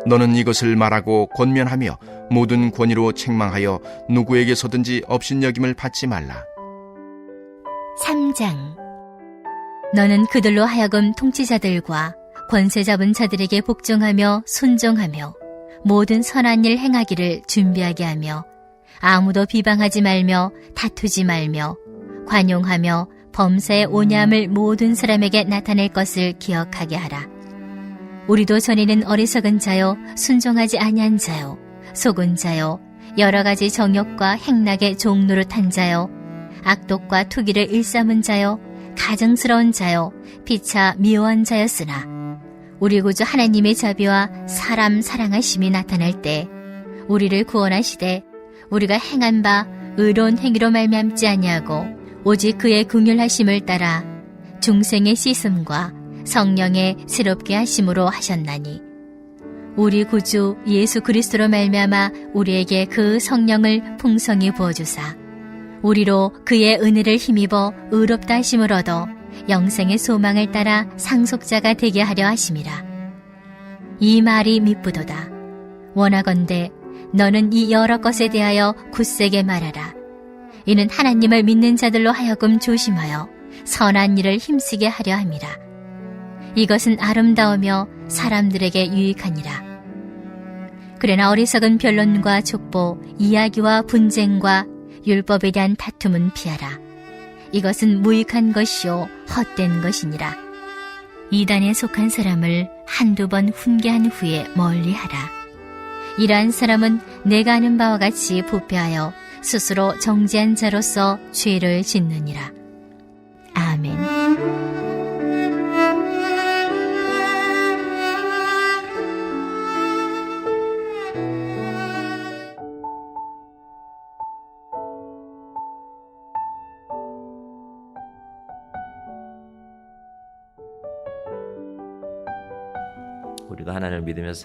너는 이것을 말하고 권면하며 모든 권위로 책망하여 누구에게서든지 업신여김을 받지 말라. 3장. 너는 그들로 하여금 통치자들과 권세 잡은 자들에게 복종하며 순종하며 모든 선한 일 행하기를 준비하게 하며 아무도 비방하지 말며 다투지 말며 관용하며 범사의 온유함을 모든 사람에게 나타낼 것을 기억하게 하라. 우리도 전에는 어리석은 자요 순종하지 아니한 자요 속은 자요 여러 가지 정욕과 행락의 종노릇한 자요 악독과 투기를 일삼은 자요 가증스러운 자요 피차 미워한 자였으나 우리 구주 하나님의 자비와 사람 사랑하심이 나타날 때 우리를 구원하시되 우리가 행한 바 의로운 행위로 말미암지 아니하고 오직 그의 긍휼하심을 따라 중생의 씻음과 성령의 새롭게 하심으로 하셨나니 우리 구주 예수 그리스도로 말미암아 우리에게 그 성령을 풍성히 부어주사 우리로 그의 은혜를 힘입어 의롭다 하심을 얻어 영생의 소망을 따라 상속자가 되게 하려 하심이라. 이 말이 미쁘도다. 원하건대 너는 이 여러 것에 대하여 굳세게 말하라. 이는 하나님을 믿는 자들로 하여금 조심하여 선한 일을 힘쓰게 하려 함이라. 이것은 아름다우며 사람들에게 유익하니라. 그러나 어리석은 변론과 족보, 이야기와 분쟁과 율법에 대한 다툼은 피하라. 이것은 무익한 것이요 헛된 것이니라. 이단에 속한 사람을 한두 번 훈계한 후에 멀리하라. 이러한 사람은 내가 아는 바와 같이 부패하여 스스로 정죄한 자로서 죄를 짓느니라. 아멘. 우리가 하나님을 믿으면서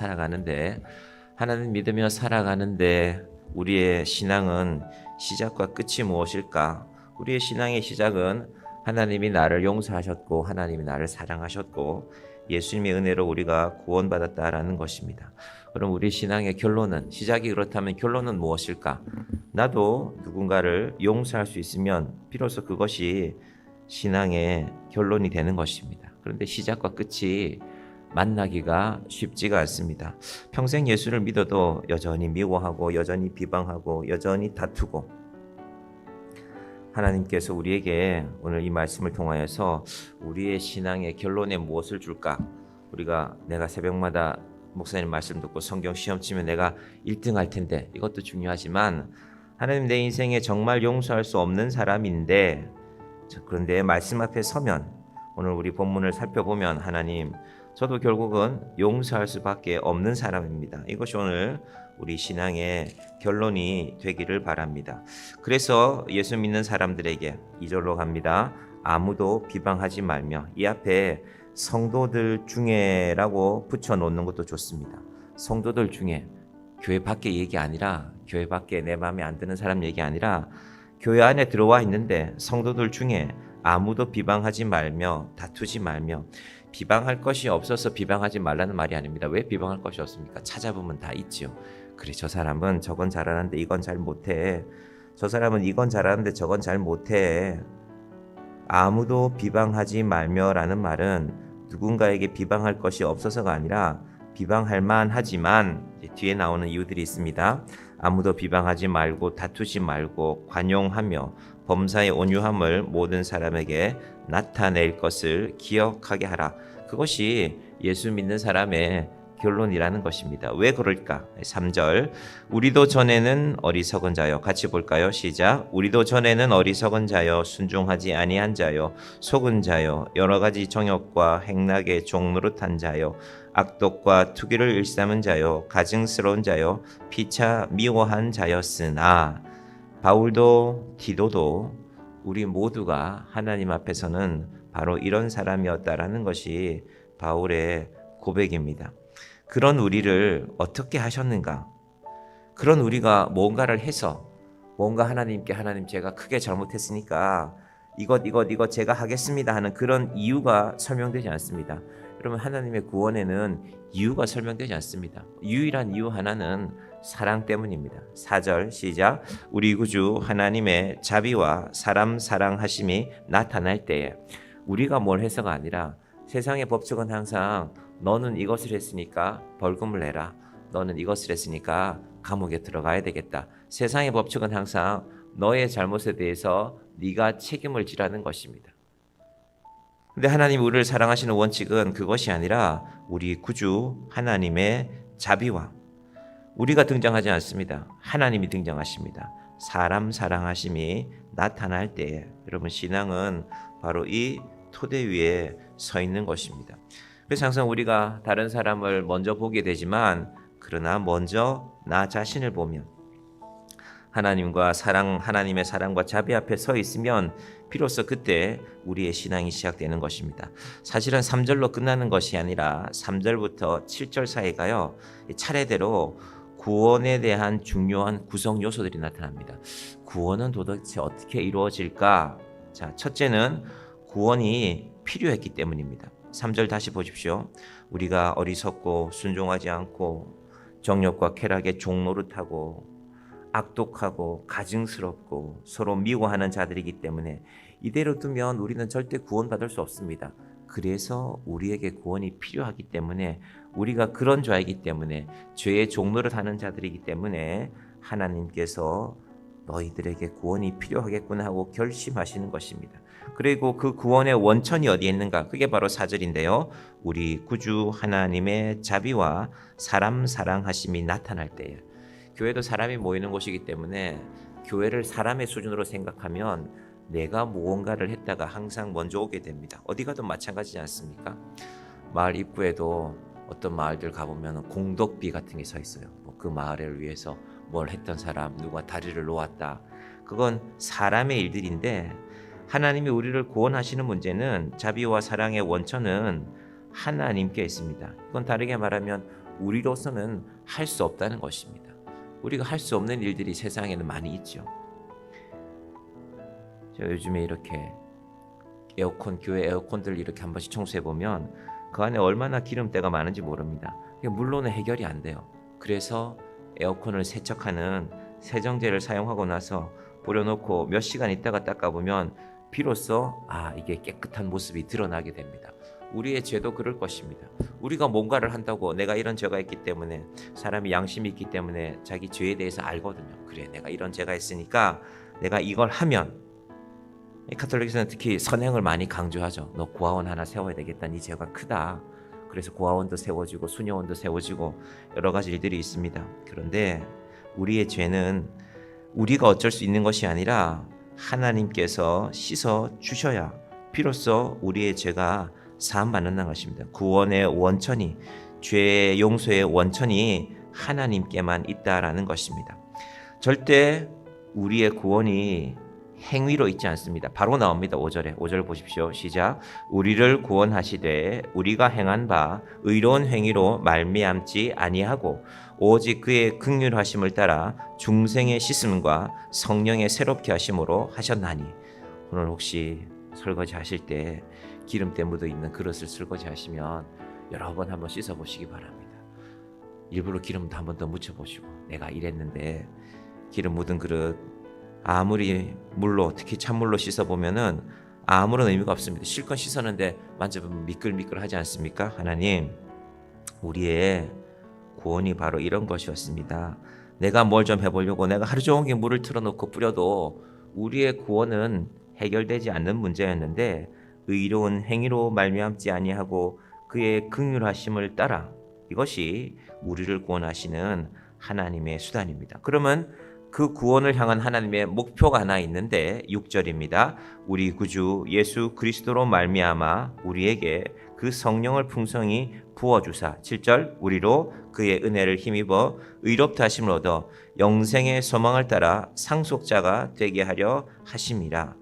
살아가는데 우리의 신앙은 시작과 끝이 무엇일까? 우리의 신앙의 시작은 하나님이 나를 용서하셨고 하나님이 나를 사랑하셨고 예수님의 은혜로 우리가 구원받았다라는 것입니다. 그럼 우리 신앙의 결론은, 시작이 그렇다면 결론은 무엇일까? 나도 누군가를 용서할 수 있으면 비로소 그것이 신앙의 결론이 되는 것입니다. 그런데 시작과 끝이 만나기가 쉽지가 않습니다. 평생 예수를 믿어도 여전히 미워하고 여전히 비방하고 여전히 다투고, 하나님께서 우리에게 오늘 이 말씀을 통하여서 우리의 신앙의 결론에 무엇을 줄까? 내가 새벽마다 목사님 말씀 듣고 성경 시험 치면 내가 1등 할 텐데, 이것도 중요하지만 하나님, 내 인생에 정말 용서할 수 없는 사람인데, 그런데 말씀 앞에 서면, 오늘 우리 본문을 살펴보면 하나님, 저도 결국은 용서할 수밖에 없는 사람입니다. 이것이 오늘 우리 신앙의 결론이 되기를 바랍니다. 그래서 예수 믿는 사람들에게 2절로 갑니다. 아무도 비방하지 말며, 이 앞에 성도들 중에라고 붙여놓는 것도 좋습니다. 성도들 중에, 교회 밖에 얘기 아니라, 교회 밖에 내 마음에 안 드는 사람 얘기 아니라 교회 안에 들어와 있는데 성도들 중에 아무도 비방하지 말며 다투지 말며. 비방할 것이 없어서 비방하지 말라는 말이 아닙니다. 왜 비방할 것이 없습니까? 찾아보면 다 있지요. 그래, 저 사람은 저건 잘하는데 이건 잘 못해. 저 사람은 이건 잘하는데 저건 잘 못해. 아무도 비방하지 말며라는 말은 누군가에게 비방할 것이 없어서가 아니라 비방할 만하지만, 뒤에 나오는 이유들이 있습니다. 아무도 비방하지 말고 다투지 말고 관용하며 범사의 온유함을 모든 사람에게 나타낼 것을 기억하게 하라. 그것이 예수 믿는 사람의 결론이라는 것입니다. 왜 그럴까? 3절, 우리도 전에는 어리석은 자요. 같이 볼까요? 시작. 우리도 전에는 어리석은 자요, 순종하지 아니한 자요, 속은 자요, 여러 가지 정욕과 행락의 종노릇한 자요, 악독과 투기를 일삼은 자요, 가증스러운 자요, 피차 미워한 자였으나. 바울도 디도도 우리 모두가 하나님 앞에서는 바로 이런 사람이었다라는 것이 바울의 고백입니다. 그런 우리를 어떻게 하셨는가? 그런 우리가 뭔가를 해서 뭔가 하나님께 하나님 제가 크게 잘못했으니까 이것 제가 하겠습니다 하는 그런 이유가 설명되지 않습니다. 여러분 하나님의 구원에는 이유가 설명되지 않습니다. 유일한 이유 하나는 사랑 때문입니다. 4절 시작. 우리 구주 하나님의 자비와 사람 사랑하심이 나타날 때에 우리가 뭘 해서가 아니라 세상의 법칙은 항상 너는 이것을 했으니까 벌금을 내라. 너는 이것을 했으니까 감옥에 들어가야 되겠다. 세상의 법칙은 항상 너의 잘못에 대해서 네가 책임을 지라는 것입니다. 근데 하나님 우리를 사랑하시는 원칙은 그것이 아니라 우리 구주 하나님의 자비와 우리가 등장하지 않습니다. 하나님이 등장하십니다. 사람 사랑하심이 나타날 때에 여러분 신앙은 바로 이 토대 위에 서 있는 것입니다. 그래서 항상 우리가 다른 사람을 먼저 보게 되지만 그러나 먼저 나 자신을 보면 하나님의 사랑과 자비 앞에 서 있으면 비로소 그때 우리의 신앙이 시작되는 것입니다. 사실은 3절로 끝나는 것이 아니라 3절부터 7절 사이가요. 차례대로 구원에 대한 중요한 구성 요소들이 나타납니다. 구원은 도대체 어떻게 이루어질까? 자, 첫째는 구원이 필요했기 때문입니다. 3절 다시 보십시오. 우리가 어리석고 순종하지 않고 정욕과 쾌락의 종노릇하고 악독하고 가증스럽고 서로 미워하는 자들이기 때문에 이대로 두면 우리는 절대 구원받을 수 없습니다. 그래서 우리에게 구원이 필요하기 때문에 우리가 그런 자이기 때문에 죄의 종노릇 하는 자들이기 때문에 하나님께서 너희들에게 구원이 필요하겠구나 하고 결심하시는 것입니다. 그리고 그 구원의 원천이 어디에 있는가? 그게 바로 4절인데요. 우리 구주 하나님의 자비와 사람 사랑하심이 나타날 때에 교회도 사람이 모이는 곳이기 때문에 교회를 사람의 수준으로 생각하면 내가 무언가를 했다가 항상 먼저 오게 됩니다. 어디 가도 마찬가지지 않습니까? 마을 입구에도 어떤 마을들 가보면 공덕비 같은 게 서 있어요. 그 마을을 위해서 뭘 했던 사람, 누가 다리를 놓았다. 그건 사람의 일들인데 하나님이 우리를 구원하시는 문제는 자비와 사랑의 원천은 하나님께 있습니다. 이건 다르게 말하면 우리로서는 할 수 없다는 것입니다. 우리가 할 수 없는 일들이 세상에는 많이 있죠. 제가 요즘에 이렇게 교회 에어컨들 이렇게 한 번씩 청소해 보면 그 안에 얼마나 기름때가 많은지 모릅니다. 물로는 해결이 안 돼요. 그래서 에어컨을 세척하는 세정제를 사용하고 나서 뿌려놓고 몇 시간 있다가 닦아보면 비로소 이게 깨끗한 모습이 드러나게 됩니다. 우리의 죄도 그럴 것입니다. 우리가 뭔가를 한다고 내가 이런 죄가 있기 때문에 사람이 양심이 있기 때문에 자기 죄에 대해서 알거든요. 그래 내가 이런 죄가 있으니까 내가 이걸 하면 가톨릭에서는 특히 선행을 많이 강조하죠. 너 고아원 하나 세워야 되겠다. 네 죄가 크다. 그래서 고아원도 세워지고 수녀원도 세워지고 여러 가지 일들이 있습니다. 그런데 우리의 죄는 우리가 어쩔 수 있는 것이 아니라 하나님께서 씻어 주셔야 비로소 우리의 죄가 사함받는다는 것입니다. 구원의 원천이 죄의 용서의 원천이 하나님께만 있다라는 것입니다. 절대 우리의 구원이 행위로 있지 않습니다. 바로 나옵니다. 5절 보십시오. 시작. 우리를 구원하시되 우리가 행한 바 의로운 행위로 말미암지 아니하고 오직 그의 긍휼하심을 따라 중생의 씻음과 성령의 새롭게 하심으로 하셨나니. 오늘 혹시 설거지 하실 때 기름때 묻어 있는 그릇을 설거지 하시면 여러 번 한번 씻어 보시기 바랍니다. 일부러 기름도 한번 더 묻혀 보시고 내가 이랬는데 기름 묻은 그릇 아무리 물로 특히 찬물로 씻어 보면은 아무런 의미가 없습니다. 실컷 씻었는데 만져보면 미끌미끌하지 않습니까? 하나님, 우리의 구원이 바로 이런 것이었습니다. 내가 뭘 좀 해보려고 내가 하루 종일 물을 틀어놓고 뿌려도 우리의 구원은 해결되지 않는 문제였는데 의로운 행위로 말미암지 아니하고 그의 긍휼하심을 따라 이것이 우리를 구원하시는 하나님의 수단입니다. 그러면 그 구원을 향한 하나님의 목표가 하나 있는데 6절입니다. 우리 구주 예수 그리스도로 말미암아 우리에게 그 성령을 풍성히 부어주사 7절 우리로 그의 은혜를 힘입어 의롭다 하심을 얻어 영생의 소망을 따라 상속자가 되게 하려 하심이라.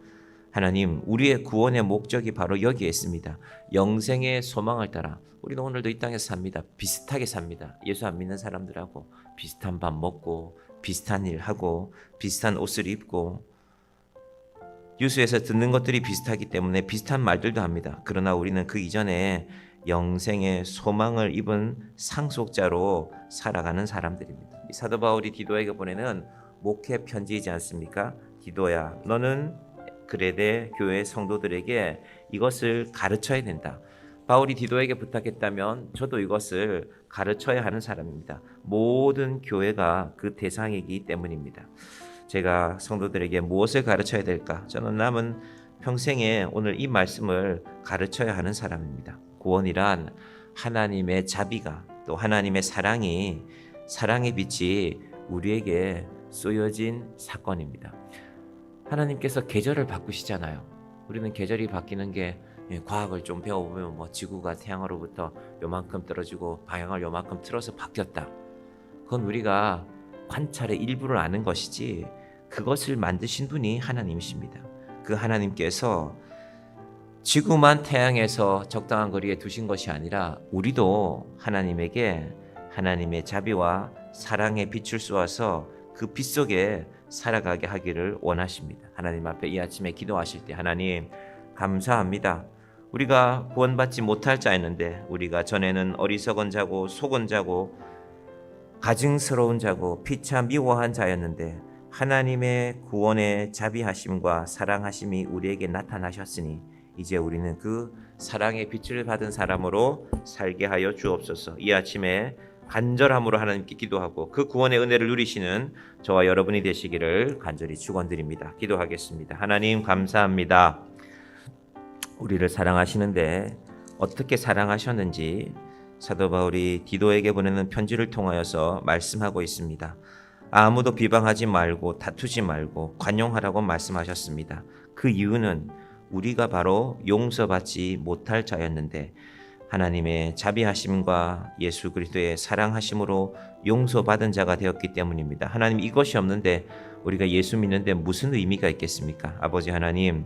하나님, 우리의 구원의 목적이 바로 여기에 있습니다. 영생의 소망을 따라 우리는 오늘도 이 땅에서 삽니다. 비슷하게 삽니다. 예수 안 믿는 사람들하고 비슷한 밥 먹고 비슷한 일 하고 비슷한 옷을 입고 뉴스에서 듣는 것들이 비슷하기 때문에 비슷한 말들도 합니다. 그러나 우리는 그 이전에 영생의 소망을 입은 상속자로 살아가는 사람들입니다. 이 사도 바울이 디도에게 보내는 목회 편지이지 않습니까? 디도야, 너는 그레데 교회 성도들에게 이것을 가르쳐야 된다. 바울이 디도에게 부탁했다면 저도 이것을 가르쳐야 하는 사람입니다. 모든 교회가 그 대상이기 때문입니다. 제가 성도들에게 무엇을 가르쳐야 될까? 저는 남은 평생에 오늘 이 말씀을 가르쳐야 하는 사람입니다. 구원이란 하나님의 자비가 또 하나님의 사랑의 빛이 우리에게 쏘여진 사건입니다. 하나님께서 계절을 바꾸시잖아요. 우리는 계절이 바뀌는 게 과학을 좀 배워보면 지구가 태양으로부터 요만큼 떨어지고 방향을 요만큼 틀어서 바뀌었다. 그건 우리가 관찰의 일부를 아는 것이지 그것을 만드신 분이 하나님이십니다. 그 하나님께서 지구만 태양에서 적당한 거리에 두신 것이 아니라 우리도 하나님에게 하나님의 자비와 사랑의 빛을 쏘아서 그 빛 속에 살아가게 하기를 원하십니다. 하나님 앞에 이 아침에 기도하실 때 하나님 감사합니다. 우리가 구원받지 못할 자였는데 우리가 전에는 어리석은 자고 속은 자고 가증스러운 자고 피차 미워한 자였는데 하나님의 구원의 자비하심과 사랑하심이 우리에게 나타나셨으니 이제 우리는 그 사랑의 빛을 받은 사람으로 살게 하여 주옵소서. 이 아침에 간절함으로 하나님께 기도하고 그 구원의 은혜를 누리시는 저와 여러분이 되시기를 간절히 축원드립니다. 기도하겠습니다. 하나님 감사합니다. 우리를 사랑하시는데 어떻게 사랑하셨는지 사도 바울이 디도에게 보내는 편지를 통하여서 말씀하고 있습니다. 아무도 비방하지 말고 다투지 말고 관용하라고 말씀하셨습니다. 그 이유는 우리가 바로 용서받지 못할 자였는데 하나님의 자비하심과 예수 그리스도의 사랑하심으로 용서받은 자가 되었기 때문입니다. 하나님 이것이 없는데 우리가 예수 믿는데 무슨 의미가 있겠습니까? 아버지 하나님,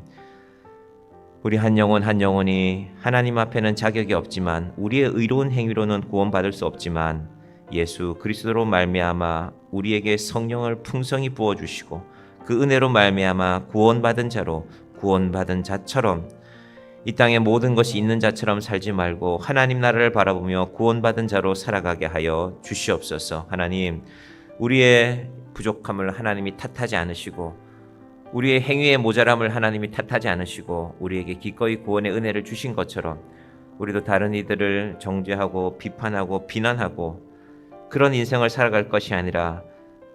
우리 한 영혼이 하나님 앞에는 자격이 없지만 우리의 의로운 행위로는 구원받을 수 없지만 예수 그리스도로 말미암아 우리에게 성령을 풍성히 부어주시고 그 은혜로 말미암아 구원받은 자처럼 이 땅에 모든 것이 있는 자처럼 살지 말고 하나님 나라를 바라보며 구원받은 자로 살아가게 하여 주시옵소서. 하나님, 우리의 부족함을 하나님이 탓하지 않으시고 우리의 행위의 모자람을 하나님이 탓하지 않으시고 우리에게 기꺼이 구원의 은혜를 주신 것처럼 우리도 다른 이들을 정죄하고 비판하고 비난하고 그런 인생을 살아갈 것이 아니라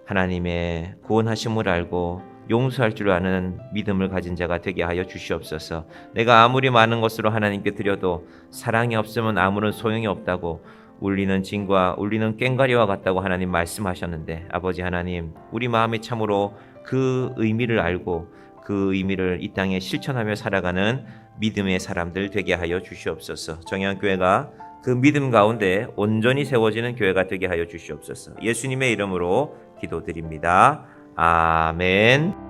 하나님의 구원하심을 알고 용서할 줄 아는 믿음을 가진 자가 되게 하여 주시옵소서. 내가 아무리 많은 것으로 하나님께 드려도 사랑이 없으면 아무런 소용이 없다고 울리는 징과 울리는 꽹과리와 같다고 하나님 말씀하셨는데 아버지 하나님, 우리 마음이 참으로 그 의미를 알고 그 의미를 이 땅에 실천하며 살아가는 믿음의 사람들 되게 하여 주시옵소서. 정향교회가 그 믿음 가운데 온전히 세워지는 교회가 되게 하여 주시옵소서. 예수님의 이름으로 기도드립니다. 아멘.